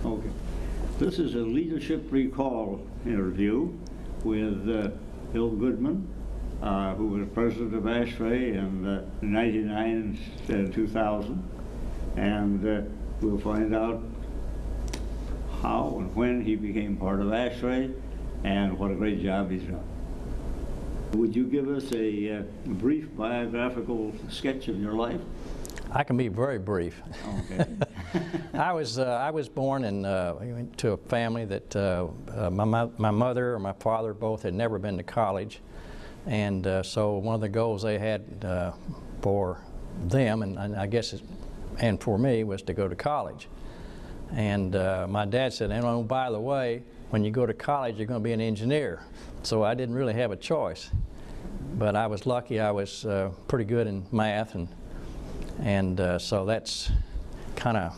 Okay. This is a leadership recall interview with Bill Goodman, who was president of ASHRAE in 99 and 2000. And we'll find out how and when he became part of ASHRAE and what a great job he's done. Would you give us a brief biographical sketch of your life? I can be very brief. Okay. I was born to a family that my mother or my father both had never been to college, and so one of the goals they had for them, and I guess and for me, was to go to college. And my dad said, "And oh, by the way, when you go to college, you're going to be an engineer." So I didn't really have a choice, but I was lucky. I was pretty good in math, and so that's kind of.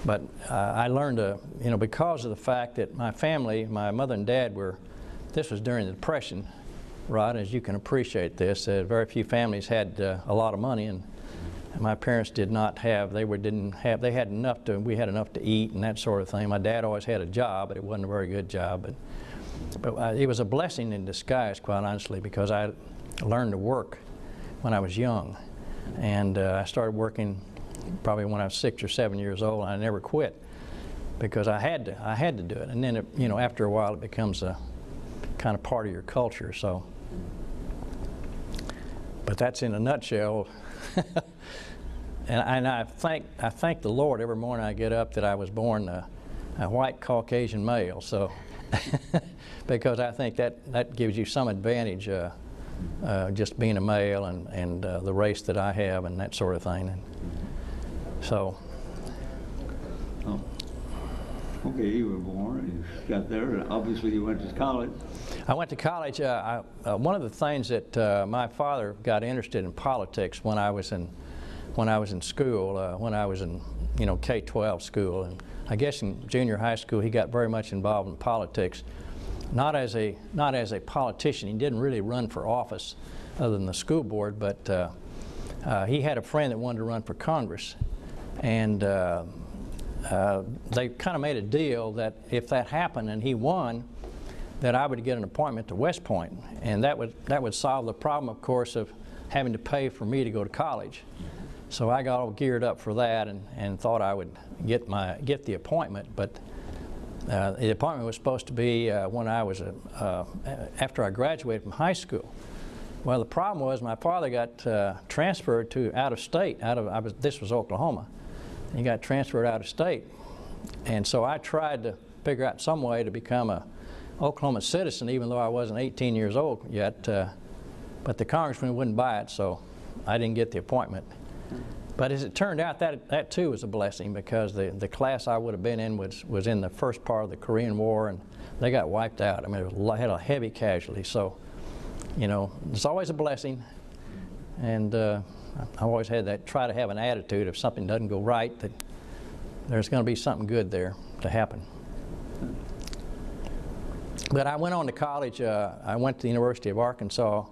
But I learned to, because of the fact that my family, my mother and dad this was during the Depression, right? As you can appreciate this, very few families had a lot of money, and my parents did not have. They had enough to. We had enough to eat and that sort of thing. My dad always had a job, but it wasn't a very good job. But it was a blessing in disguise, quite honestly, because I learned to work when I was young, and I started working probably when I was 6 or 7 years old, and I never quit because I had to do it. And then after a while, it becomes a kind of part of your culture. So, but that's in a nutshell. And I thank the Lord every morning I get up that I was born a white Caucasian male. So, because I think that gives you some advantage, just being a male and the race that I have and that sort of thing. And so. Oh. Okay, you were born, you got there, and obviously you went to college. I went to college. One of the things that my father got interested in politics when I was in school, when I was in K-12 school, and I guess in junior high school he got very much involved in politics. Not as a politician. He didn't really run for office other than the school board, but he had a friend that wanted to run for Congress, and they kind of made a deal that if that happened and he won, that I would get an appointment to West Point, and that would solve the problem, of course, of having to pay for me to go to college. So I got all geared up for that and thought I would get the appointment, but the appointment was supposed to be when I was after I graduated from high school. Well, the problem was my father got transferred to out of state. This was Oklahoma. He got transferred out of state, and so I tried to figure out some way to become a Oklahoma citizen, even though I wasn't 18 years old yet. But the congressman wouldn't buy it, so I didn't get the appointment. But as it turned out, that too was a blessing, because the class I would have been in was in the first part of the Korean War, and they got wiped out. I mean, it had a heavy casualty. So, it's always a blessing, and I always had that. Try to have an attitude if something doesn't go right, that there's going to be something good there to happen. But I went on to college. I went to the University of Arkansas,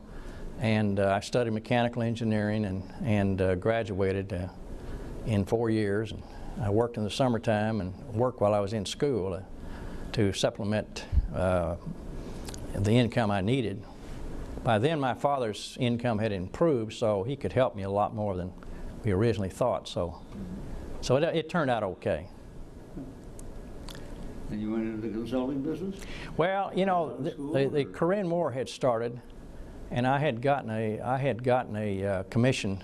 and I studied mechanical engineering and graduated in 4 years. And I worked in the summertime and worked while I was in school to supplement the income I needed. By then, my father's income had improved, so he could help me a lot more than we originally thought. So it turned out okay. And you went into the consulting business? Well, the Korean War had started, and I had gotten a commission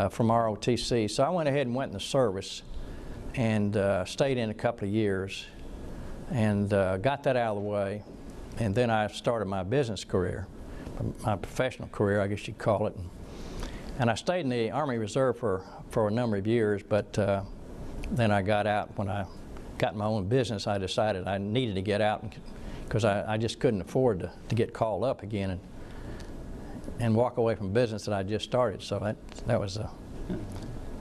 from ROTC, so I went ahead and went in the service and stayed in a couple of years and got that out of the way, and then I started my business career, my professional career, I guess you'd call it. And I stayed in the Army Reserve for a number of years, but then I got out. When I got my own business, I decided I needed to get out because I just couldn't afford to get called up again and walk away from business that I just started. So that was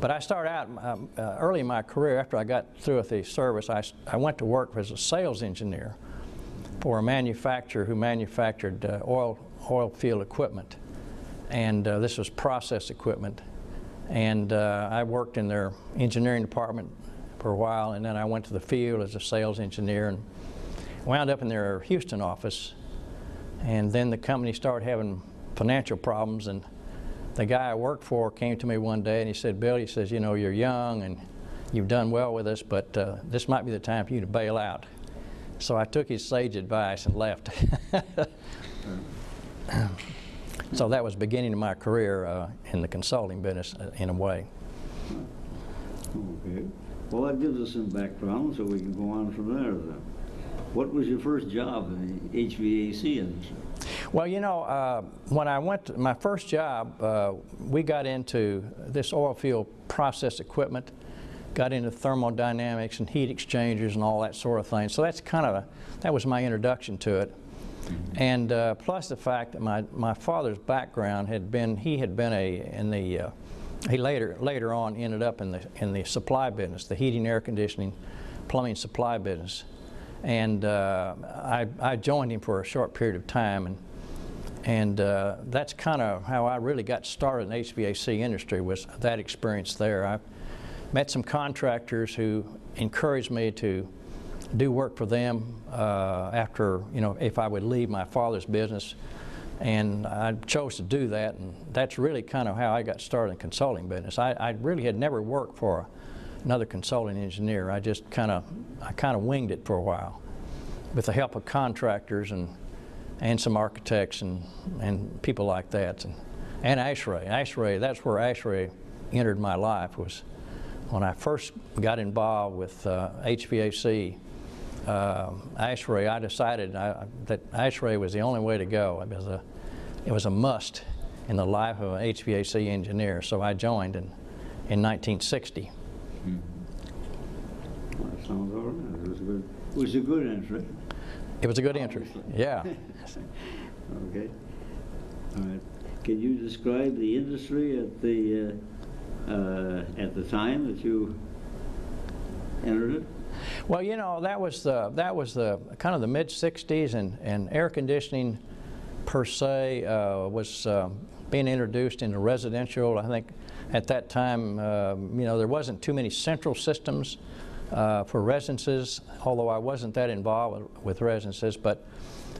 but I started out early in my career. After I got through with the service, I went to work as a sales engineer for a manufacturer who manufactured oil field equipment, and this was process equipment. And I worked in their engineering department for a while, and then I went to the field as a sales engineer and wound up in their Houston office. And then the company started having financial problems, and the guy I worked for came to me one day and he said, "Bill," he says, "you know, you're young and you've done well with us, but this might be the time for you to bail out." So I took his sage advice and left. So that was the beginning of my career in the consulting business in a way. Okay. Well, that gives us some background, so we can go on from there then. What was your first job in the HVAC industry? Well, you know, when I went to my first job, we got into this oil field process equipment, got into thermodynamics and heat exchangers and all that sort of thing. So that's that was my introduction to it. And plus the fact that my father's background had been, he later on ended up in the supply business, the heating, air conditioning, plumbing supply business. And I joined him for a short period of time, and that's kind of how I really got started in the HVAC industry, was that experience there. I met some contractors who encouraged me to do work for them after, you know, if I would leave my father's business, and I chose to do that, and that's really kind of how I got started in the consulting business. I really had never worked for another consulting engineer. I just kind of winged it for a while with the help of contractors and some architects and people like that, and ASHRAE. That's where ASHRAE entered my life, was when I first got involved with HVAC. ASHRAE, I decided that ASHRAE was the only way to go. It was a must in the life of an HVAC engineer, so I joined in 1960. Well, that sounds all right. It was a good entry. It was a good entry, yeah. Okay. All right. Can you describe the industry at the time that you entered it? Well, you know, that was the kind of the mid-60s, and air conditioning per se was being introduced into residential. I think at that time, you know, there wasn't too many central systems for residences, although I wasn't that involved with residences.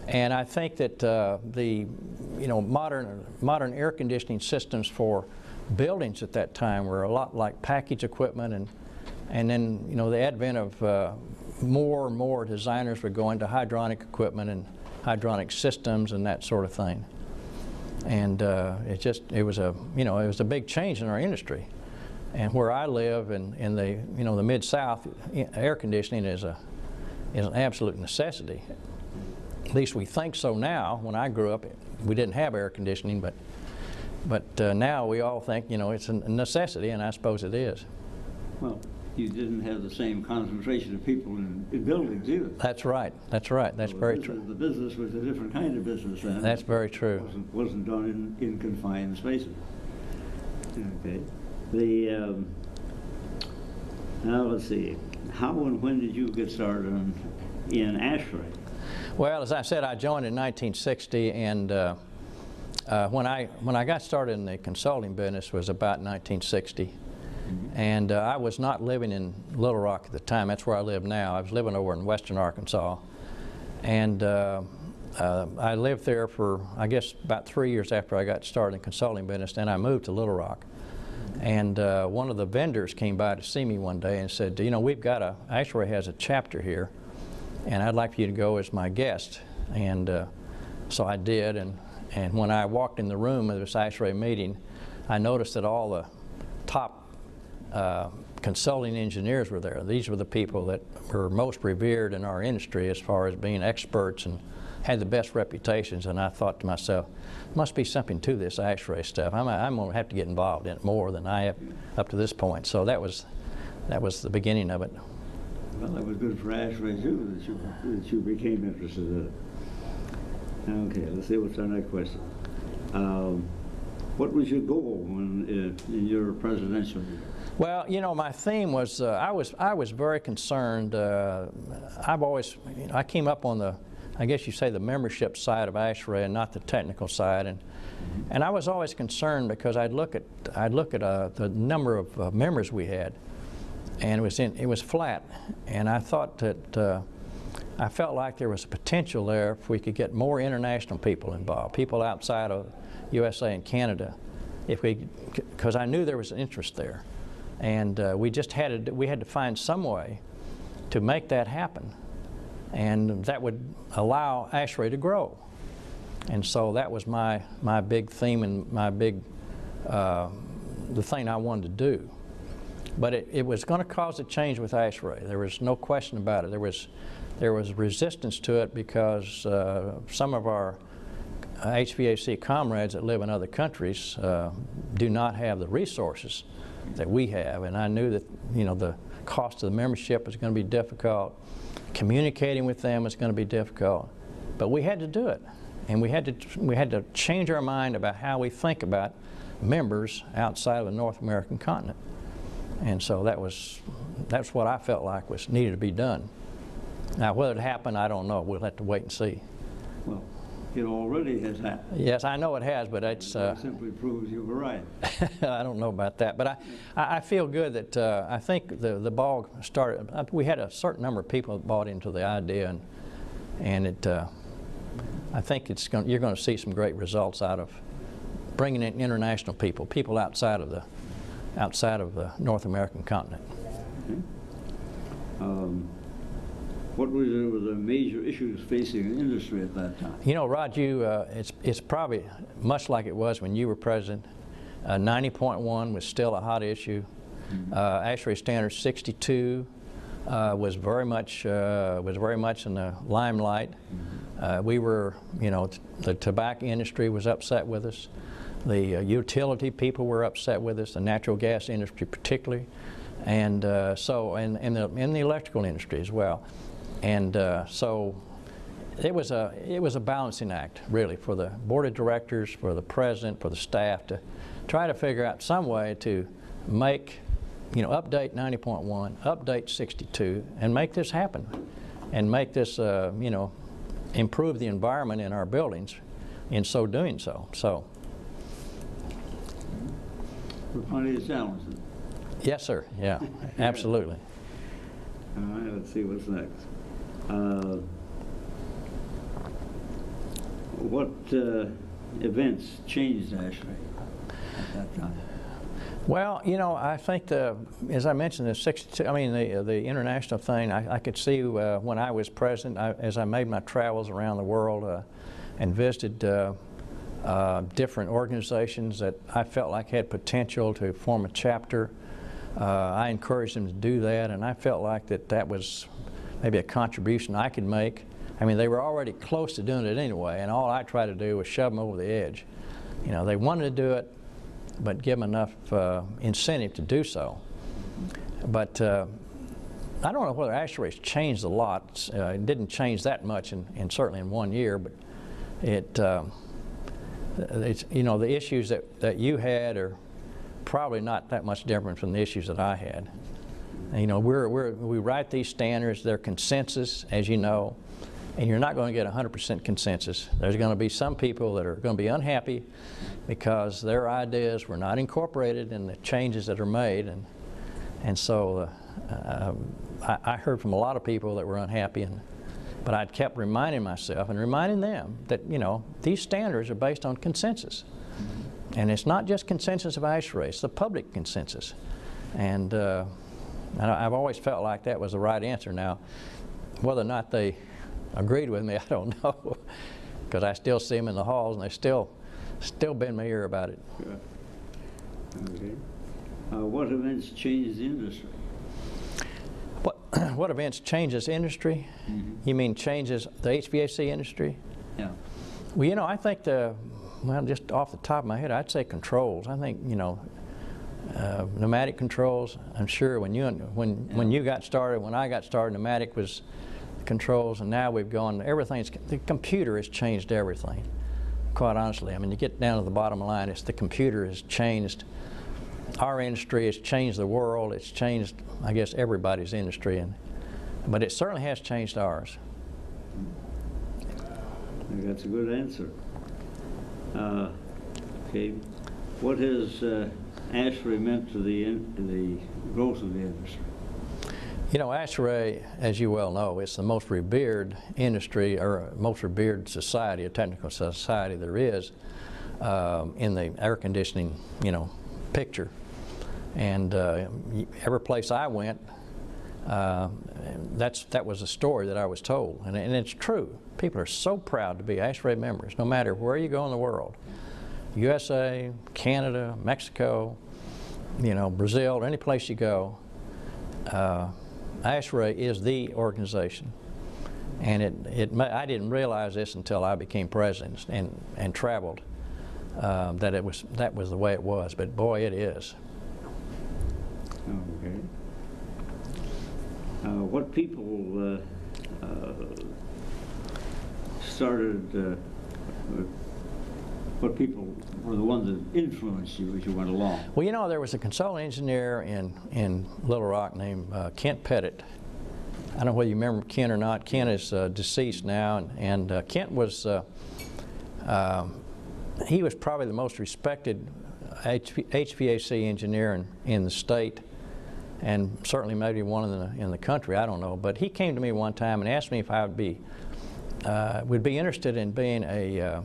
And I think that the, you know, modern air conditioning systems for buildings at that time were a lot like package equipment, and then, you know, the advent of more and more designers were going to hydronic equipment and hydronic systems and that sort of thing. And it was a big change in our industry. And where I live in the, you know, the Mid-South, air conditioning is an absolute necessity. At least we think so now. When I grew up, we didn't have air conditioning, but now we all think, you know, it's a necessity, and I suppose it is. Well, you didn't have the same concentration of people in buildings either. That's right. That's right. That's very true. The business was a different kind of business then. That's very true. It wasn't done in confined spaces. Okay. Now let's see. How and when did you get started in ASHRAE? Well, as I said, I joined in 1960, and when I got started in the consulting business was about 1960. And I was not living in Little Rock at the time. That's where I live now. I was living over in western Arkansas. And I lived there for, I guess, about 3 years after I got started in the consulting business. Then I moved to Little Rock. And one of the vendors came by to see me one day and said, you know, ASHRAE has a chapter here, and I'd like for you to go as my guest. And so I did. And when I walked in the room of this ASHRAE meeting, I noticed that all the top consulting engineers were there. These were the people that were most revered in our industry as far as being experts and had the best reputations. And I thought to myself, must be something to this ASHRAE stuff. I'm going to have to get involved in it more than I have up to this point. So that was the beginning of it. Well, that was good for ASHRAE too, that you became interested in it. Okay, let's see what's our next question. What was your goal in your presidential year? Well, you know, my theme was I was very concerned. I came up on the, I guess you say, the membership side of ASHRAE and not the technical side, and I was always concerned because I'd look at the number of members we had, and it was flat. And I thought that I felt like there was a potential there if we could get more international people involved, people outside of USA and Canada, because I knew there was an interest there, and we had to find some way to make that happen, and that would allow ASHRAE to grow. And so that was my big theme and my big the thing I wanted to do. But it was going to cause a change with ASHRAE. There was no question about it. There was resistance to it because some of our HVAC comrades that live in other countries do not have the resources that we have, and I knew that the cost of the membership was going to be difficult. Communicating with them was going to be difficult, but we had to do it, and we had to change our mind about how we think about members outside of the North American continent, and so that's what I felt like was needed to be done. Now, whether it happened, I don't know. We'll have to wait and see. Well, it already has happened. Yes, I know it has, but it's It simply proves you were right. I don't know about that, but I feel good that I think the ball started. We had a certain number of people that bought into the idea, and I think you're going to see some great results out of bringing in international people outside of the North American continent. Okay. What were the major issues facing the industry at that time? Rod, it's probably much like it was when you were president. 90.1 was still a hot issue. ASHRAE Standard 62 was very much in the limelight. We were, the tobacco industry was upset with us. The utility people were upset with us, the natural gas industry particularly, and in the electrical industry as well. And so it was a balancing act, really, for the board of directors, for the president, for the staff to try to figure out some way to make, update 90.1, update 62, and make this happen, and make this, improve the environment in our buildings in so doing so. So. With plenty of challenges. Yes, sir. Yeah, absolutely. All right, let's see what's next. What events changed ASHRAE at that time? Well, I think as I mentioned, the 62. I mean, the international thing. I could see when I was president, as I made my travels around the world and visited different organizations that I felt like had potential to form a chapter. I encouraged them to do that, and I felt like that was maybe a contribution I could make. I mean, they were already close to doing it anyway, and all I tried to do was shove them over the edge. They wanted to do it, but give them enough incentive to do so. But I don't know whether ASHRAE's changed a lot. It didn't change that much, certainly in 1 year, but the issues that you had are probably not that much different from the issues that I had. And, we write these standards, they're consensus, as you know, and you're not going to get 100% consensus. There's going to be some people that are going to be unhappy because their ideas were not incorporated in the changes that are made, and so I heard from a lot of people that were unhappy, but I kept reminding myself and reminding them that these standards are based on consensus, and it's not just consensus of ASHRAE, it's the public consensus, and I've always felt like that was the right answer. Now, whether or not they agreed with me, I don't know, because I still see them in the halls, and they still bend my ear about it. Sure. Okay. What events changed the industry? What events changes industry? Mm-hmm. You mean changes the HVAC industry? Yeah. Well, I think just off the top of my head, I'd say controls. I think pneumatic controls. I'm sure when you got started, when I got started, pneumatic was controls, and now we've gone. The computer has changed everything. Quite honestly, I mean, you get down to the bottom line, it's the computer has changed our industry, it's changed the world, it's changed, I guess, everybody's industry, but it certainly has changed ours. I think that's a good answer. Okay, what has ASHRAE meant to the growth of the industry? You know, ASHRAE, as you well know, it's the most revered industry or most revered society, a technical society there is in the air conditioning, picture. And every place I went, that was a story that I was told, and it's true. People are so proud to be ASHRAE members, no matter where you go in the world. USA, Canada, Mexico, Brazil, or any place you go. ASHRAE is the organization, and I didn't realize this until I became president and traveled, that was the way it was. But boy, it is. Okay. What people started? What people were the ones that influenced you as you went along? Well, there was a consultant engineer in Little Rock named Kent Pettit. I don't know whether you remember Kent or not. Kent is deceased now, and Kent was, he was probably the most respected HVAC engineer in the state, and certainly maybe one in the country, I don't know. But he came to me one time and asked me if I would be interested in being a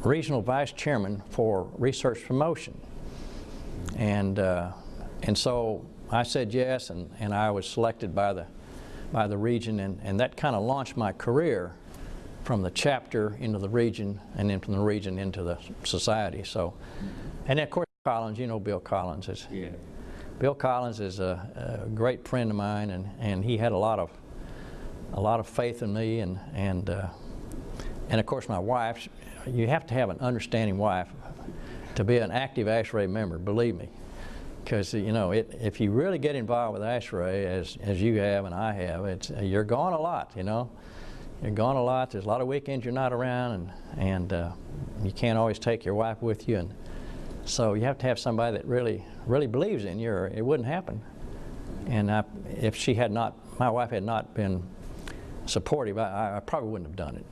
regional vice chairman for research promotion, and so I said yes, and I was selected by the region, and that kind of launched my career from the chapter into the region, and then from the region into the society. So, and then of course Collins, Bill Collins is. Yeah. Bill Collins is a great friend of mine, and he had a lot of faith in me, and of course my wife. You have to have an understanding wife to be an active ASHRAE member, believe me, because if you really get involved with ASHRAE as you have and I have, you're gone a lot. You're gone a lot. There's a lot of weekends you're not around, and you can't always take your wife with you, and so you have to have somebody that really believes in you, or it wouldn't happen. And if my wife had not been supportive, I probably wouldn't have done it.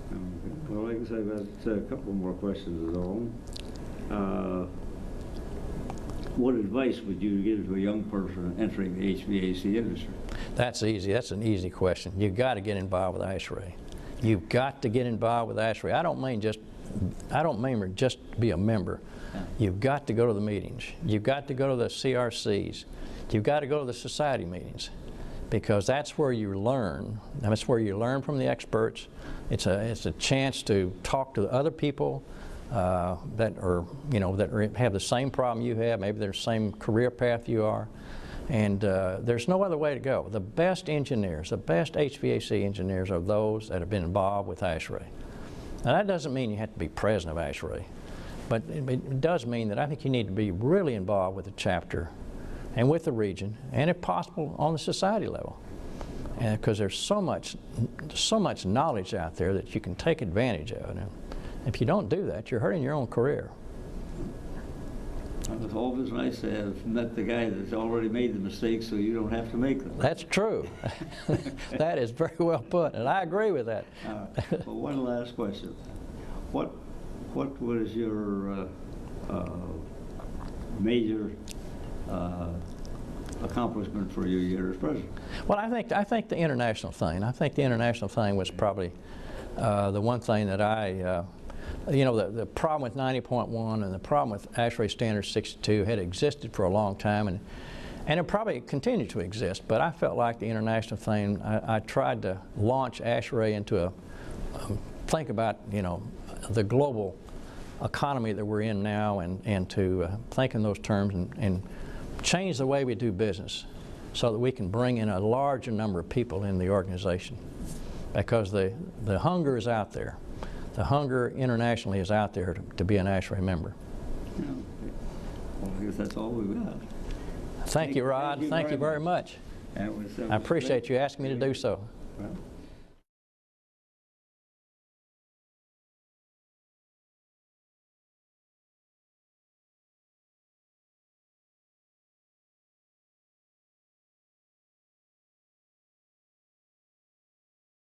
Okay. Well, like I said, I've got a couple more questions at all. What advice would you give to a young person entering the HVAC industry? That's easy. That's an easy question. You've got to get involved with ASHRAE. You've got to get involved with ASHRAE. I don't mean just be a member. You've got to go to the meetings. You've got to go to the CRCs. You've got to go to the society meetings, because that's where you learn. That's where you learn from the experts. It's a chance to talk to other people that have the same problem you have. Maybe they're the same career path you are, and there's no other way to go. The best engineers, the best HVAC engineers, are those that have been involved with ASHRAE. Now that doesn't mean you have to be president of ASHRAE, but it does mean that I think you need to be really involved with the chapter and with the region, and if possible on the society level, because there's so much knowledge out there that you can take advantage of. And if you don't do that, you're hurting your own career. It's always nice to have met the guy that's already made the mistakes, so you don't have to make them. That's true. That is very well put, and I agree with that. Well, one last question. What was your major accomplishment for your year as president? Well, I think the international thing. I think the international thing was probably the one thing that the problem with 90.1 and the problem with ASHRAE Standard 62 had existed for a long time, and it probably continued to exist. But I felt like the international thing, I tried to launch ASHRAE into think about the global economy that we're in now, and to think in those terms and change the way we do business so that we can bring in a larger number of people in the organization, because the hunger is out there. The hunger internationally is out there to be an ASHRAE member. Yeah. Well, I guess that's all we've got. Thank you, Rod. Thank you very much. I appreciate you asking me to do so. Well,